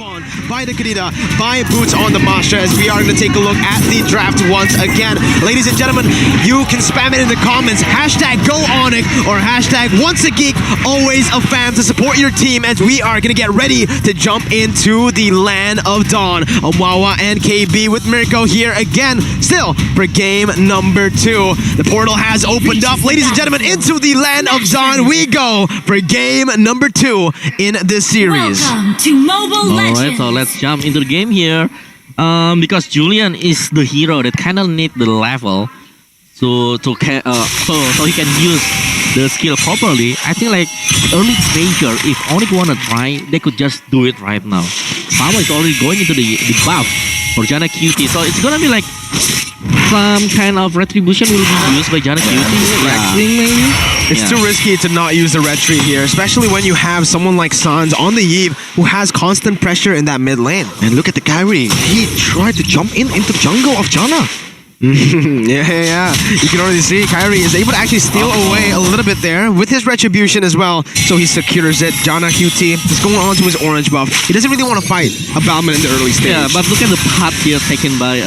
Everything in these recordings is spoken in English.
on by the Kadita, by Boots on the Masha, as we are going to take a look at the draft once again. Ladies and gentlemen, you can spam it in the comments, hashtag #GoOnic or hashtag #OnceAGeek. Always a fan to support your team as we are going to get ready to jump into the land of Dawn. Wawa and KB with Mirko here again, still for game number 2. The portal has opened up. Ladies and gentlemen, into the land of Dawn we go for game number 2 in this series. Welcome to Mobile Legends. Alright, so let's jump into the game here. Because Julian is the hero that kind of need the level so he can use the skill properly. I think like early stager, if Onic wanna try, they could just do it right now. Samo is already going into the buff for Janna Cutie, so it's gonna be like some kind of retribution will be used by Janna Cutie. Maybe? It's too risky to not use the retreat here, especially when you have someone like Sans on the eve who has constant pressure in that mid lane. And look at the Kyrie. He tried to jump into the jungle of Janna. Yeah. You can already see Kyrie is able to actually steal away a little bit there with his retribution as well. So he secures it. Janna QT is going on to his orange buff. He doesn't really want to fight a Balman in the early stage. Yeah, but look at the path here taken by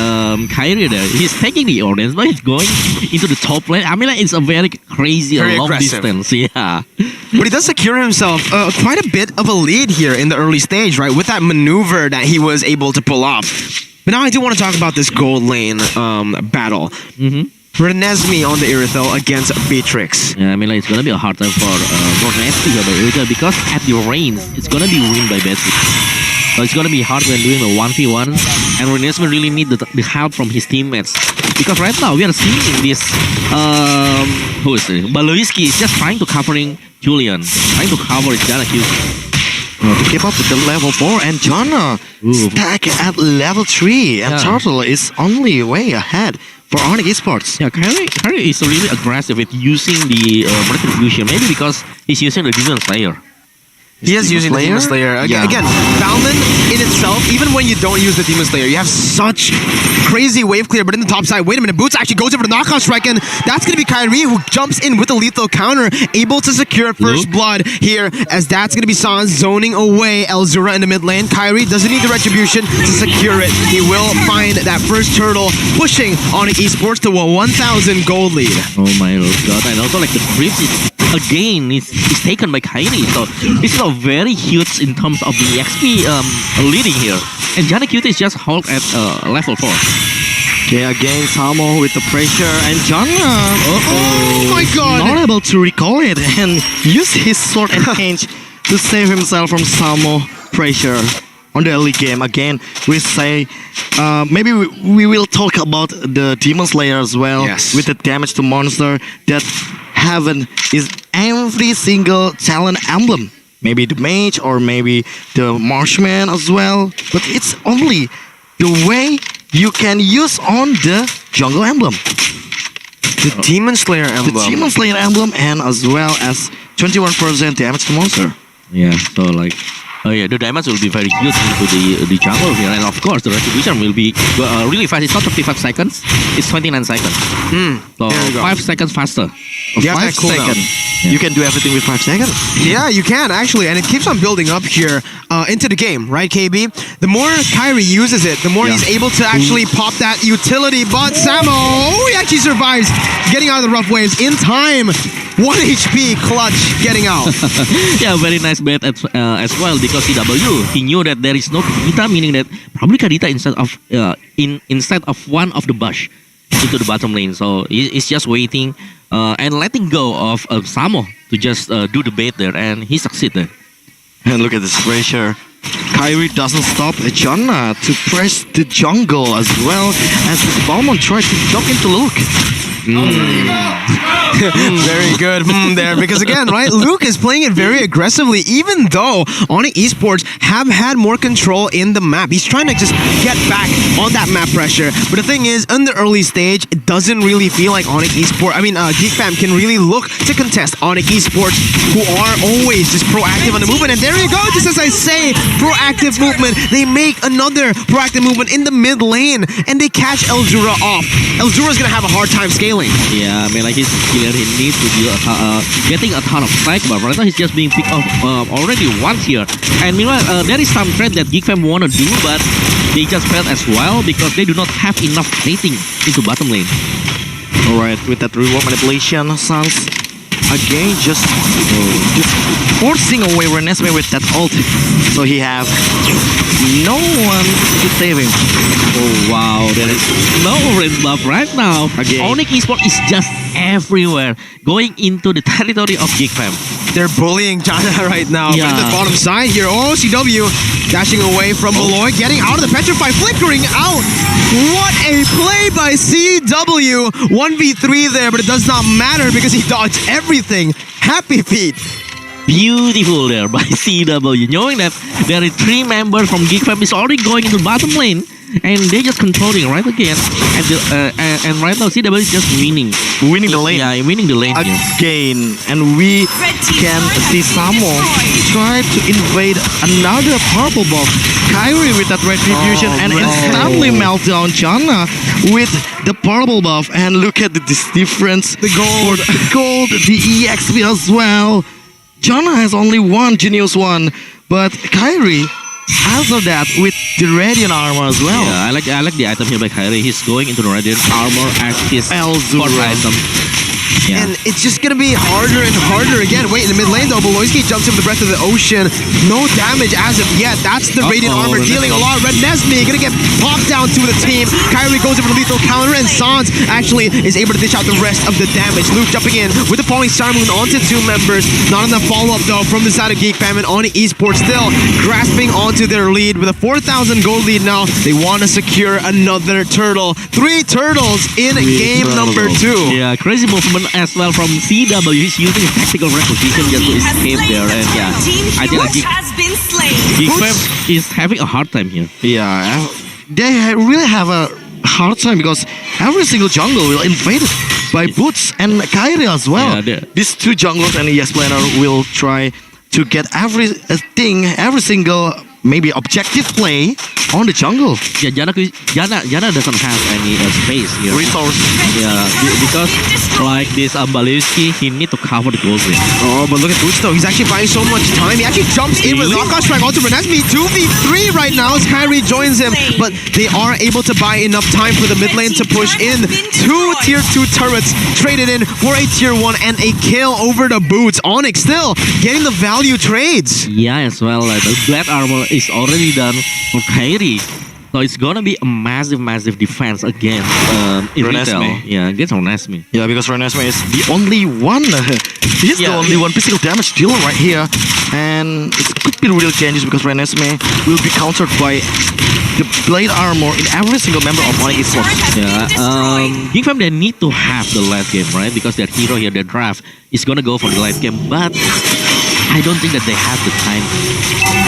Kyrie there. He's taking the orange, but he's going into the top lane. I mean, like, it's a very crazy long aggressive distance. Yeah. But he does secure himself quite a bit of a lead here in the early stage, right? With that maneuver that he was able to pull off. But now I do want to talk about this gold lane battle. Renesmee on the Irithel against Beatrix. Yeah, I mean, like, it's gonna be a hard time for Renesmee here, but because at the range, it's gonna be win by Beatrix. So it's gonna be hard when doing a 1v1, and Renesmee really need the help from his teammates. Because right now we are seeing this who is it? Baloiski is just trying to covering Julian, trying to cover Janna Cutie. To keep up with the level 4, and Janna stack at level 3, and Turtle is only way ahead for Onic Esports. Yeah, Kyrie is really aggressive with using the retribution, maybe because he's using the Demon Slayer. He is using the Demon Slayer. Again, Balman in itself, even when you don't use the Demon Slayer, you have such crazy wave clear, but in the top side, wait a minute, Boots actually goes over the knockout strike, and that's going to be Kyrie who jumps in with a lethal counter, able to secure first blood here, as that's going to be Sans zoning away Elzura in the mid lane. Kyrie doesn't need the retribution to secure it. He will find that first turtle, pushing Onic Esports to a 1,000 gold lead. Oh my god, and also like the creeps again is taken by Kyrie, so this is a very huge in terms of the XP leading here, and Janna Cutie is just hold at level 4. Okay, again Samo with the pressure, and Janna Oh my god, not able to recall it and use his sword and hinge to save himself from Samo pressure on the early game. Again, we say maybe we will talk about the Demon Slayer as well, with the damage to monster that Heaven is every single talent emblem. Maybe the mage or maybe the marksman as well. But it's only the way you can use on the jungle emblem. The Demon Slayer emblem. The Demon Slayer emblem, and as well as 21% damage to monster. Yeah, so like the damage will be very huge into the jungle here, and of course the retribution will be really fast. It's not 55 seconds, it's 29 seconds. So 5 seconds faster. 5 seconds. You can do everything with 5 seconds. Yeah, you can actually, and it keeps on building up here into the game, right, KB? The more Kyrie uses it, the more he's able to actually pop that utility. But Samo, he actually survives getting out of the rough waves in time. 1 HP clutch getting out. Yeah, very nice bet as well, because CW, he knew that there is no Kadita, meaning that probably Kadita instead of one of the bush into the bottom lane. So he's just waiting and letting go of Samo to just do the bait there, and he succeeded. And look at this pressure. Kyrie doesn't stop Janna to press the jungle as well as Balmon tries to jump into Luke. Very good there, because again, right, Luke is playing it very aggressively, even though Onic Esports have had more control in the map. He's trying to just get back on that map pressure, but the thing is, in the early stage, it doesn't really feel like Onic Esport, Geek Fam can really look to contest Onic Esports, who are always just proactive on the movement. And there you go, just as I say, proactive movement. They make another proactive movement in the mid lane, and they catch Elzura off. Elzura's gonna have a hard time scaling killing. Yeah, I mean, like he's a killer. He needs to be getting a ton of strike, but right now he's just being picked off already once here. And meanwhile, there is some trade that Geek fam want to do, but they just failed as well because they do not have enough rating into bottom lane. Alright, with that reward manipulation, Sans again just forcing away Renesmee with that ult. So he have no one to save him. Oh wow, there is no red buff right now. Again. Onic Esport is just everywhere, going into the territory of Geek fam. They're bullying Jana right now. Yeah. But at the bottom side here, OCW dashing away from Malloy, getting out of the Petrify, flickering out. What a play by CW. 1v3 there, but it does not matter because he dodged everything. Happy feet. Beautiful there by CW, knowing that there are 3 members from Geek fam is already going into bottom lane, and they're just controlling right again. And right now CW is just winning The lane. Yeah, winning the lane here. Again, and we can see Samo try to invade another purple buff. Kyrie with that retribution and no. instantly meltdown Jana with the purple buff. And look at this difference. The gold. The gold, the EXP as well. Jana has only one Genius one, but Kyrie answer that with the Radiant armor as well. Yeah, I like the item here by Kyrie. He's going into the Radiant armor as his Elzura. fourth item. Yeah. And it's just gonna be harder and harder again. Wait, in the mid lane though, Beloyski jumps in with the Breath of the Ocean. No damage as of yet. That's the Radiant armor dealing a lot. Renesmee gonna get popped down to the team. Kyrie goes in for the lethal counter, and Sans actually is able to dish out the rest of the damage. Luke jumping in with the falling Star Moon onto 2 members. Not enough follow-up though from the side of Geek fam, and Onic Esport still grasping onto their lead with a 4,000 gold lead now. They want to secure another turtle. 3 turtles in game number 2. Yeah, crazy movement as well from CW. He's using tactical reposition just to escape there, and yeah, I think Geek fam is having a hard time here. Yeah, they really have a hard time because every single jungle will invaded by Boots and Kyrie as well. Yeah, These 2 junglers and the Explainer will try to get everything, every single maybe objective play on the jungle. Yeah, Jana doesn't have any space here. Resource. Yeah, because like this Balevsky, he need to cover the gold lane. Oh, but look at Boots though. He's actually buying so much time. He actually jumps in with Really? knockout strike onto Renesmee. 2v3 right now as Kyrie joins him. But they are able to buy enough time for the mid lane to push in. 2 tier 2 turrets traded in for a tier 1 and a kill over the Boots. Onyx still getting the value trades. Yeah, as well. Like the black armor is already done for Kyrie. So it's gonna be a massive defense again in retail. Renesmee. Yeah, against Renesmee. Yeah, because Renesmee is the only one. He's the Yeah. only one physical damage dealer right here. And it could be real changes because Renesmee will be countered by the blade armor in every single member of Onic Esport. Yeah, Geek fam, they need to have the late game, right? Because their hero here, their draft, is gonna go for the late game, but I don't think that they have the time.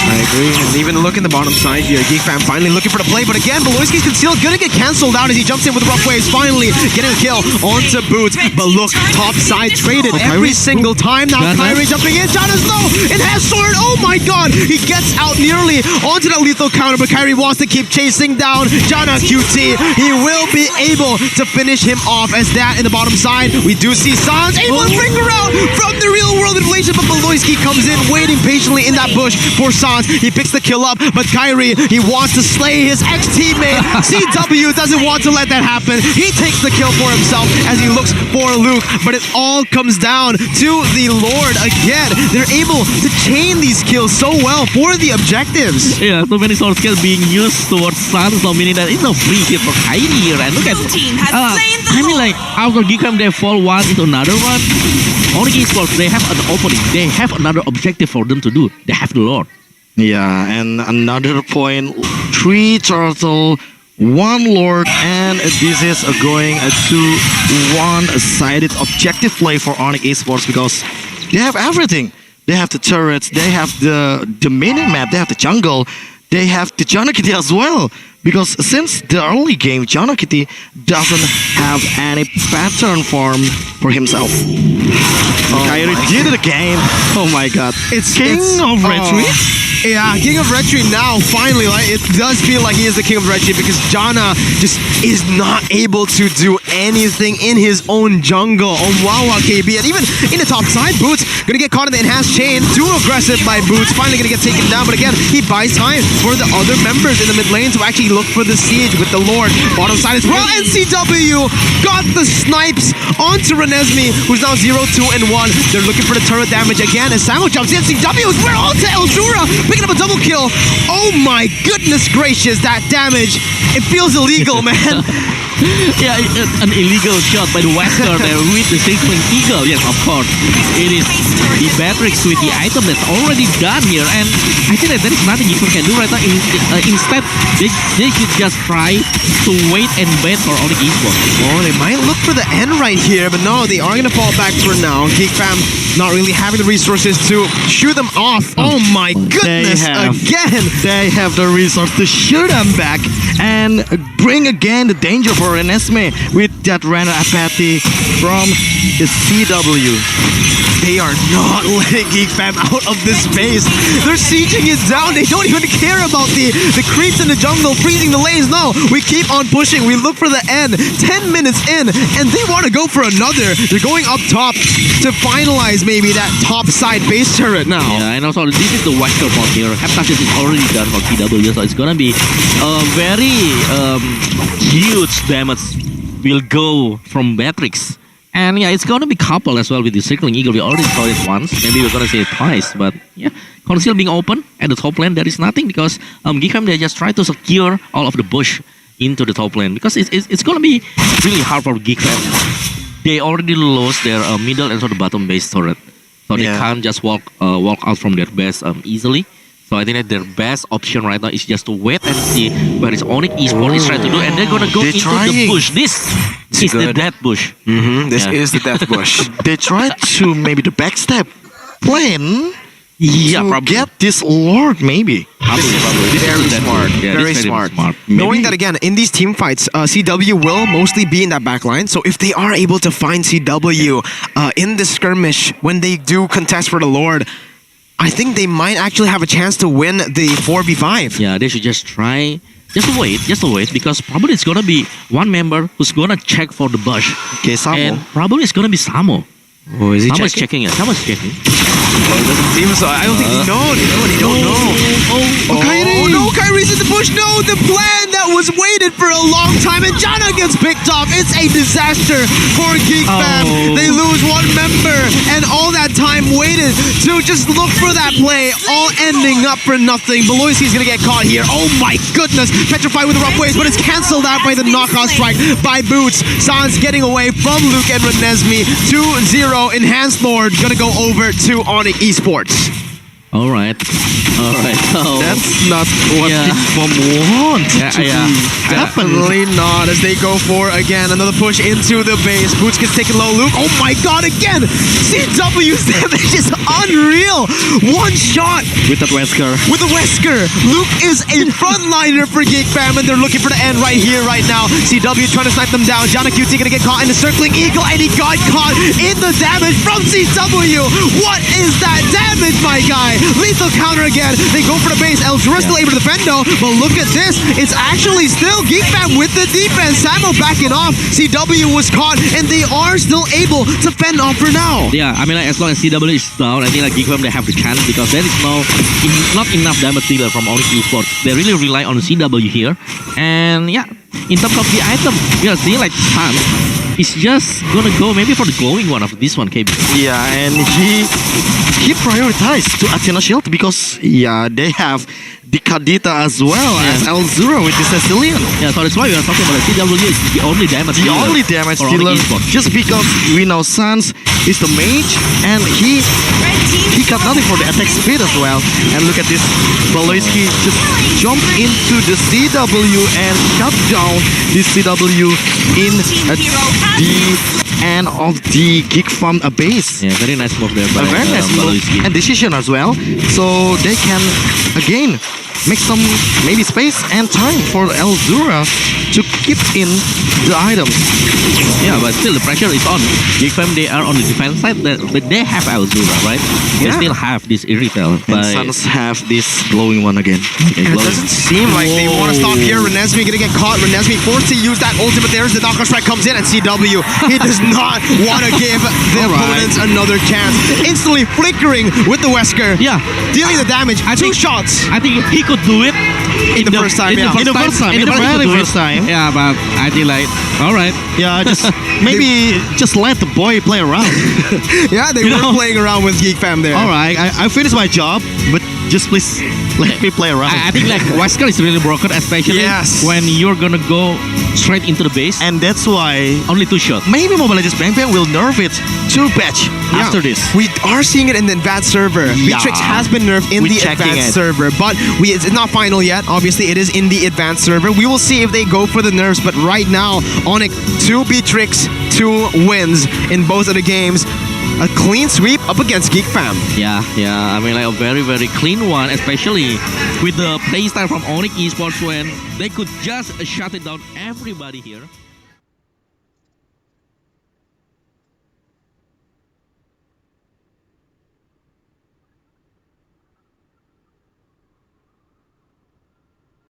I agree. And even look in the bottom side here. Geek fam finally looking for the play, but again, Beloyski's concealed, gonna get cancelled out as he jumps in with the rough waves. Finally getting a kill onto Boots. But look, top side traded every single time. Now Jana. Kyrie jumping in. Jana's low. It has sword. Oh my god. He gets out nearly onto that lethal counter, but Kyrie wants to keep chasing down Jana QT. He will be able to finish him off as that in the bottom side. We do see Sans able to bring her out from the real world inflation, but Beloyski comes in waiting patiently in that bush for Sans. He picks the kill up, but Kyrie, he wants to slay his ex-teammate. CW doesn't want to let that happen. He takes the kill for himself as he looks for Luke, but it all comes down to the Lord again. They're able to chain these kills so well for the objectives. Yeah, so many sword skills being used towards Sun, so meaning that it's a free hit for Kyrie here. And look at I mean, like, after Geek fam, they fall one into another one. Onic Esport, they have an opening. They have another objective for them to do. They have the Lord. Yeah, and another point, 3 turtle, 1 lord, and this is going to one-sided objective play for Onic Esports because they have everything. They have the turrets, they have the mini-map, they have the jungle, they have the Jana Kitty as well. Because since the early game, Jana Kitty doesn't have any pattern form for himself. Kyrie did it again. Oh my god. It's King of Retreat? Yeah, King of Retreat now, finally, like, it does feel like he is the King of Retreat because Janna just is not able to do anything in his own jungle on Wawa KB. And even in the top side, Boots gonna get caught in the enhanced chain. Too aggressive by Boots, finally gonna get taken down. But again, he buys time for the other members in the mid lane to actually look for the siege with the Lord. Bottom side as well, and CW got the snipes onto Renesmee, who's now 0, 2, and 1. They're looking for the turret damage again as Samo jumps in. CW is we're on to Elzura, picking up a double kill. Oh my goodness gracious, that damage. It feels illegal, man. Yeah, an illegal shot by the Wesker there with the Circling Eagle. Yes, of course. It is the Batrix with the item that's already done here. And I think that there is nothing you can do right now. Instead, they should just try to wait and bait for Onic Esport. Oh, they might look for the end right here, but no, they are going to fall back for now. Geek fam not really having the resources to shoot them off. Oh my goodness, again. They have the resource to shoot them back and bring again the danger for Renesmee with that random apathy from the CW. They are not letting Geek fam out of this space. They're sieging it down. They don't even care about the creeps in the jungle, freezing the lanes. No, we keep on pushing. We look for the end. 10 minutes in, and they want to go for another. They're going up top to finalize maybe that top side base turret now. Yeah, and also this is the Wesker bot here. Heptasis is already done for CW, so it's gonna be a very huge damage will go from Batrix. And yeah, it's gonna be coupled as well with the Circling Eagle. We already saw it once. Maybe we're gonna see it twice. But yeah, Conceal being open at the top lane, there is nothing because Geekfam, they just try to secure all of the bush into the top lane because it's gonna be really hard for Geekfam. They already lost their middle and also the bottom base turret, so they can't just walk out from their base easily. So I think that their best option right now is just to wait and see where is Onic Esport is trying to do, and they're gonna go into the bush. This is the death bush. This is the death bush. They tried to maybe the backstep plan. Yeah, to probably. get this Lord maybe. Probably. Very smart. Yeah, Very this is smart. Maybe. Knowing that again, in these team fights, CW will mostly be in that back line. So if they are able to find CW in the skirmish when they do contest for the Lord, I think they might actually have a chance to win the 4v5. Yeah, they should just try. Just wait, because probably it's gonna be one member who's gonna check for the bush. Okay, Samo. And probably it's gonna be Samo. Oh, is he Samo's checking? checking it. Samo's checking. Oh, it doesn't seem so. I don't think they know. They don't know. Oh, Oh no, Kyrie's in the bush. No, the plan that was waited for a long time, and Janna gets picked off. It's a disaster for Geek Fam. They lose one member, and all that time waited to just look for that play, all ending up for nothing. Beloysi's gonna get caught here. Oh my goodness, petrified with the rough waves, but it's cancelled out by the knockout strike by Boots. Sans getting away from Luke and Renesmee. 2-0. Enhanced Lord gonna go over to Onic Esports. All right. So That's not what Yeah. Geekfam want. Definitely not, as they go for again another push into the base. Boots gets taken low. Luke, oh my god, again! CW's damage is unreal. One shot With that Wesker. with the Wesker. Luke is a frontliner for Geek Fam, and they're looking for the end right here, right now. CW trying to snipe them down. Janna QT gonna get caught in the Circling Eagle, and he got caught in the damage from CW. What is that damage, my guy? Lethal counter again. They go for the base. Elzura still able to defend though, but look at this. It's actually still Geek Fam with the defense. Samo backing off. CW was caught, and they are still able to fend off for now. yeah, I mean, like, as long as CW is down, I think like Geekfam, they have the chance because there is not enough damage dealer from Onic Esport. They really rely on CW here, and yeah, in terms of the item, we are seeing like Sans is just gonna go maybe for the glowing one of this one, KB. Yeah, and he prioritized to Athena Shield because they have the Kadita as well as Elzura with the Sicilian. Yeah, so that's why we are talking about CW is the only damage The dealer only damage for Onic dealer, Esport. just because we know Sans is the mage and he got nothing for the attack speed as well. And look at this, Beloyski just jumped into the CW and shut down the CW in the end of the Geek Farm base. Yeah, very nice move there by A very nice move Beloyski. and decision as well. So they can again make some maybe space and time for Elzura to keep in the items. Yeah, but still the pressure is on. Geek Fam, they are on the defense side, but they have Azura, right? They Yeah. still have this Irrital. And Suns have this glowing one again. And it doesn't seem like they want to stop here. Renesmee gonna get caught. Renesmee forced to use that ultimate. There's the knockout strike comes in, and CW, he does not want to give the All right. opponents another chance. Instantly flickering with the Wesker. Yeah, Dealing the damage. Two shots. I think he could do it in the first time, yeah. In the very first time. Yeah, but I think like, all right. Yeah, just maybe just let the boy play around. Yeah, they were playing around with Geek Fam there. All right, I finished my job, but just please let me play around. I think like Wesker is really broken, especially Yes. when you're gonna go straight into the base. And that's why Only 2 shots. maybe Mobile Legends Bang Bang will nerf it to patch Yeah. after this. We are seeing it in the advanced server. Yeah. Beatrix has been nerfed in We're the checking advanced it. server, but it's not final yet. Obviously, it is in the advanced server. We will see if they go for the nerfs, but right now, Onic 2 Beatrix, 2 wins in both of the games. A clean sweep up against Geek Fam. Yeah. I mean, like a very, very clean one, especially with the playstyle from Onic Esports when they could just shut it down everybody here.